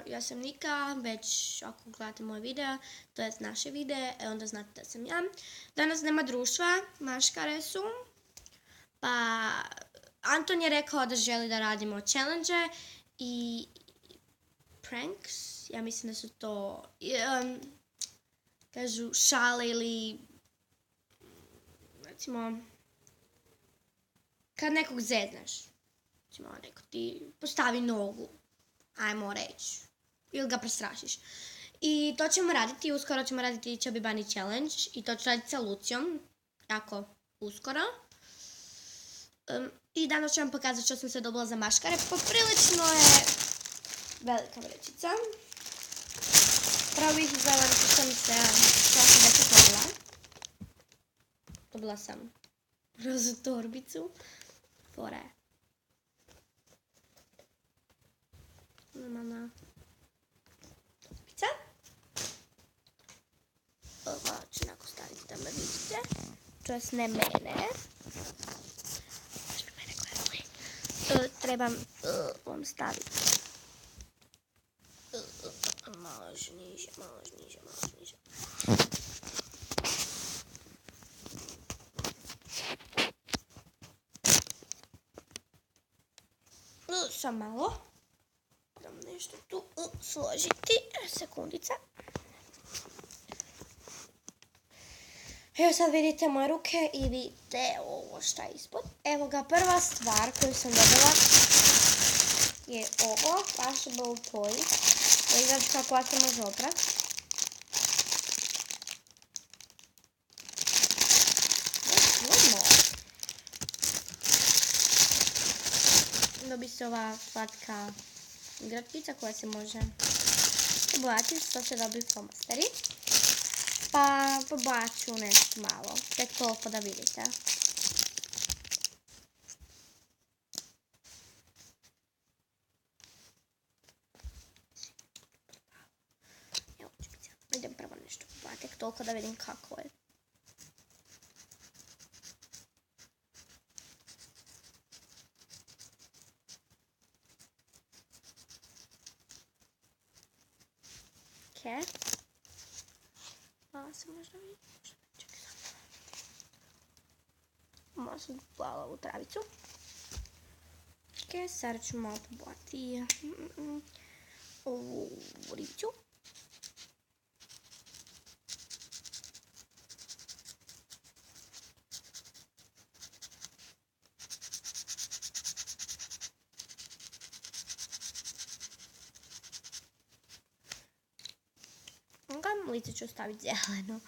Ja sam Nika, već ako gledate moje videa, to je naše videe, onda znate da sam ja. Danas nema društva, maškare su, pa Anton je rekao da želi da radimo challenge i pranks, ja mislim da su to, kažu šale ili, recimo, kad nekog zeznaš, recimo neko ti postavi nogu, ajmo reći, ili ga prestrašiš. I to ćemo raditi, uskoro ćemo raditi Chubby Bunny Challenge i to ću raditi sa Lucijom, jako uskoro. I danas ću vam pokazati što sam se dobila za maškare, poprilično je velika vrećica. Prvo bih izgledala što sam već otvorila. Dobila sam rozu torbicu, fora je. Normalna torbica. Ovo ću onako staviti da me vidite. Čas ne mene. Trebam vam staviti malo niže. Sam malo. Trebam nešto tu složiti. Sekundica. Evo sad vidite moje ruke i vidite ovo šta je ispod. Evo ga, prva stvar koju sam dobila je ovo, washable toy. Da izgleda kako se može oprati. Dobi se ova slatka igračkica koja se može pobojati, što se dobi flomasteri. Pa pobojat ću nešto malo, tek toliko da vidite. Evo ću biti, idem prvo nešto pobojati, tek toliko da vidim kako je. Okej. Malo se možda vidi. Čekaj samo. Malo sam dala ovu travicu. Ok, sada ću malo pobojati ovu ribicu. Lice ću staviti zeleno.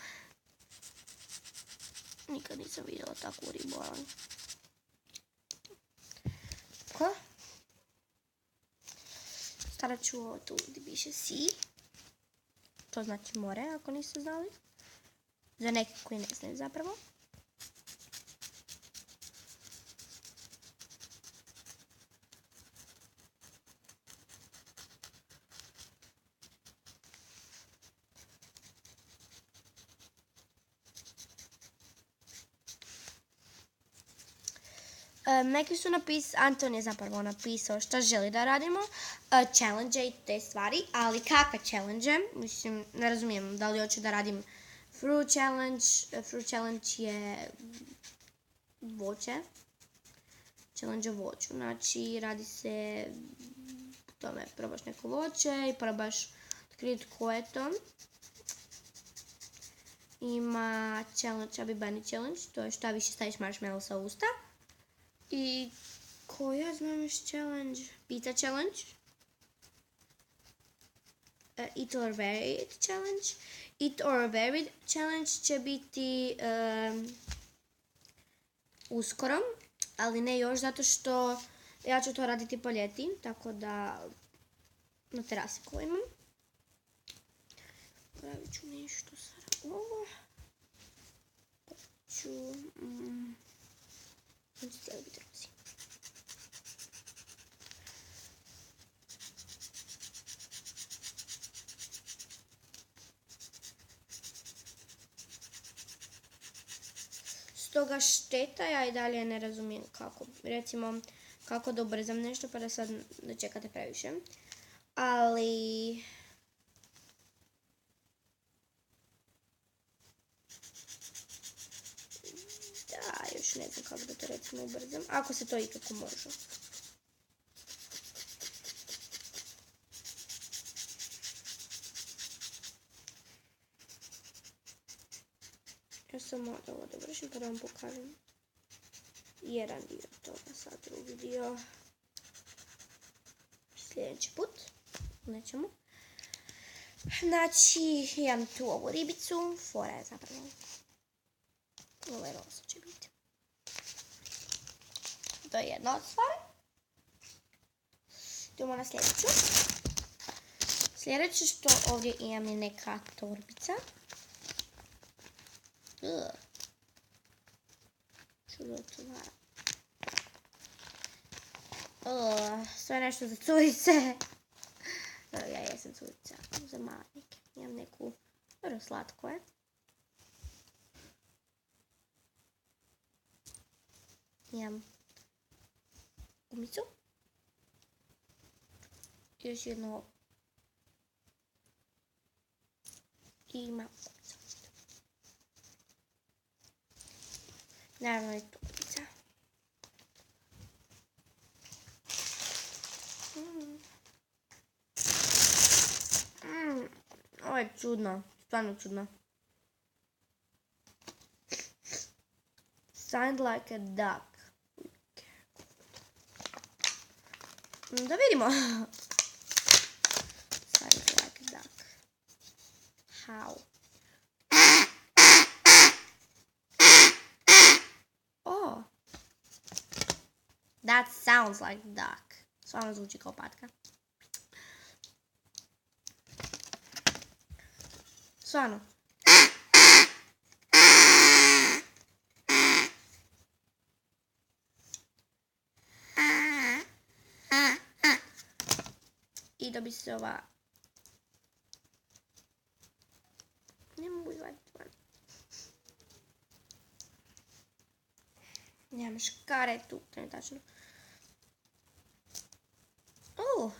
Nikad nisam vidjela takvu ribu, ali... Tako. Stavit ću ovo tu gdje piše sea. To znači more, ako niste znali. Za neki koji ne znaju zapravo. Neki su Anton je zapravo napisao šta želi da radimo, challenge i te stvari, ali kakve challenge? Mislim, ne razumijem da li hoću da radim fruit challenge. Fruit challenge je voće, challenge o voću, znači radi se o tome, probaš neko voće i probaš otkriti ko je to. Ima challenge, Chubby Bunny challenge, to je šta više staviš marshmallow u usta. I koja znam još challenge? Pizza challenge. Eat or varied challenge. Eat or varied challenge će biti uskoro, ali ne još zato što ja ću to raditi po ljeti, tako da na terasi koju imam. Pravit ću nešto sada ovo. Ću... cijeli biti rozi. Stoga šteta, ja i dalje ne razumijem kako. Recimo, kako da ubrzam nešto pa da sad ne čekate previše. ali... Da, još ne znam kako da to recimo ubrzam. Ako se to ikako može. Ja samo da ovo dovršim pa da vam pokažem jedan dio toga, sad drugi dio. Sljedeći put nećemo. Znači, imam tu ovu ribicu, fora je zapravo. Ovo je rosa će biti. To je jedna od stvari. Idemo na sljedeću. Sljedeće što ovdje imam je neka torbica. Čudotvorno. Sve nešto za curice. Ja jesam curica za malike. Imam neku, vrlo slatko je. Imam gumicu. Još jedno. I imam gumicu. Naravno je torbica. Ovo je čudno, stvarno čudno. Sound like a duck. Da vidimo. Sound like a duck. How? Oh. That sounds like a duck. Stvarno zvuči kao patka. Stvarno. I da bi se ova... Ne mogu izvaditi van. Nemam škare tu, to je tačno.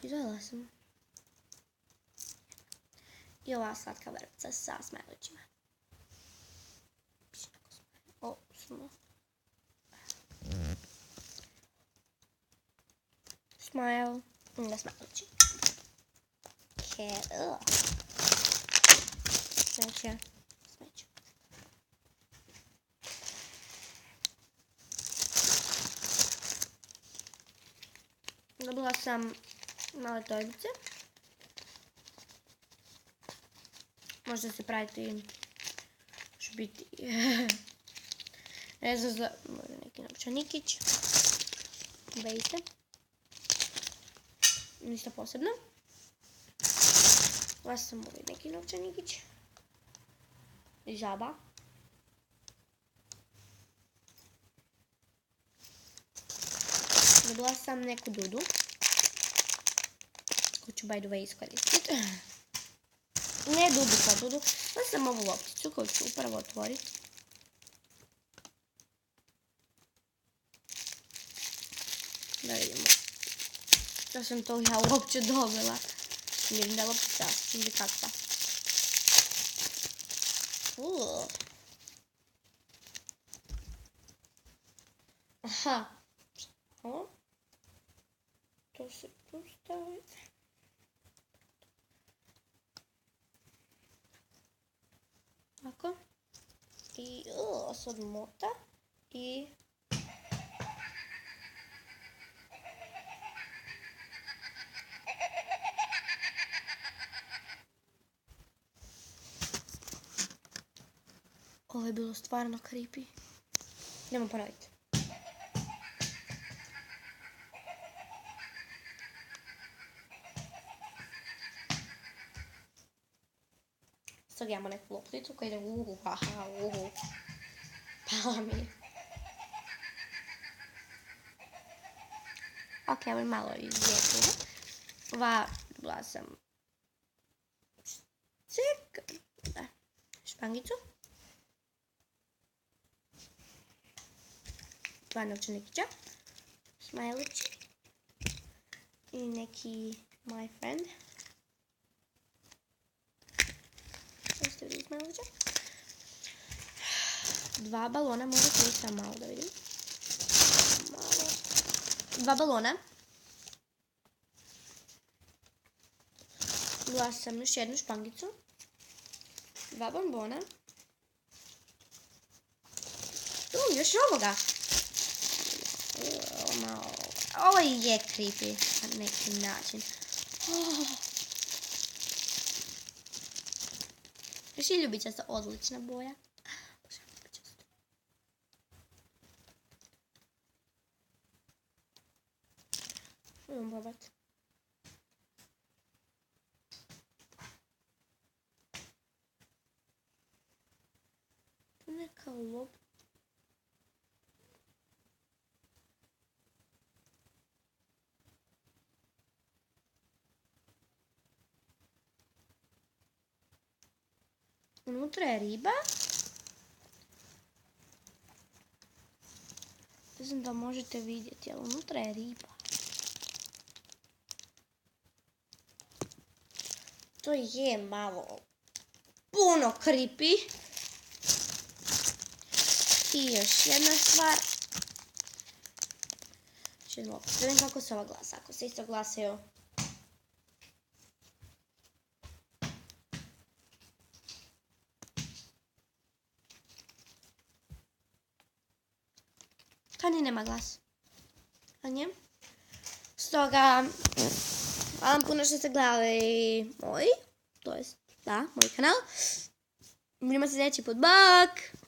Izvadila sam. I ova slatka vrpca sa smajlićima. Smo. Smile. Da smajlići. Smeće. Smeće. Dobila sam male torbice. Možda se praviti će biti ne znam za neki novčanikić. Vidite. Ništa posebno. Ovo sam ovaj neki novčanikić. Žaba. Dobila sam neku dudu. Koju ću by the way iskoristiti. Ne dudu kao dudu. Ovo sam ovu lopticu koju ću upravo otvoriti. Da vidimo. Da sam to ja uopće dobila. Vidim da je loptica. Vidi kakva. Aha. To se tu stavi. Ovako. I sad mota. I... Ovo je bilo stvarno creepy. Idemo ponoviti. Sad imamo neku lopticu koja ide Pala mi je. Ok, ovo je malo izvjetilo. Dobila sam špangicu. Dva novčanikića. Smajlići. I neki my friend. moguće. 2 balona, možda tu sam malo da vidim. 2 balona. Dala sam još jednu špangicu. 2 bombona. Još ovoga. Ovo je creepy na neki način. Još je ljubičasta, odlična boja. Idemo probati. Neka lop. Unutra je riba. Ne znam da možete vidjeti, ali unutra je riba. To je malo puno creepy. I još jedna stvar. Da vidim kako se ova glasa. Ako se isto glasaju. To ni nema glas. A nje? Stoga, hvala vam puno što ste gledali moj kanal. Vidimo se sljedeći put. Bak!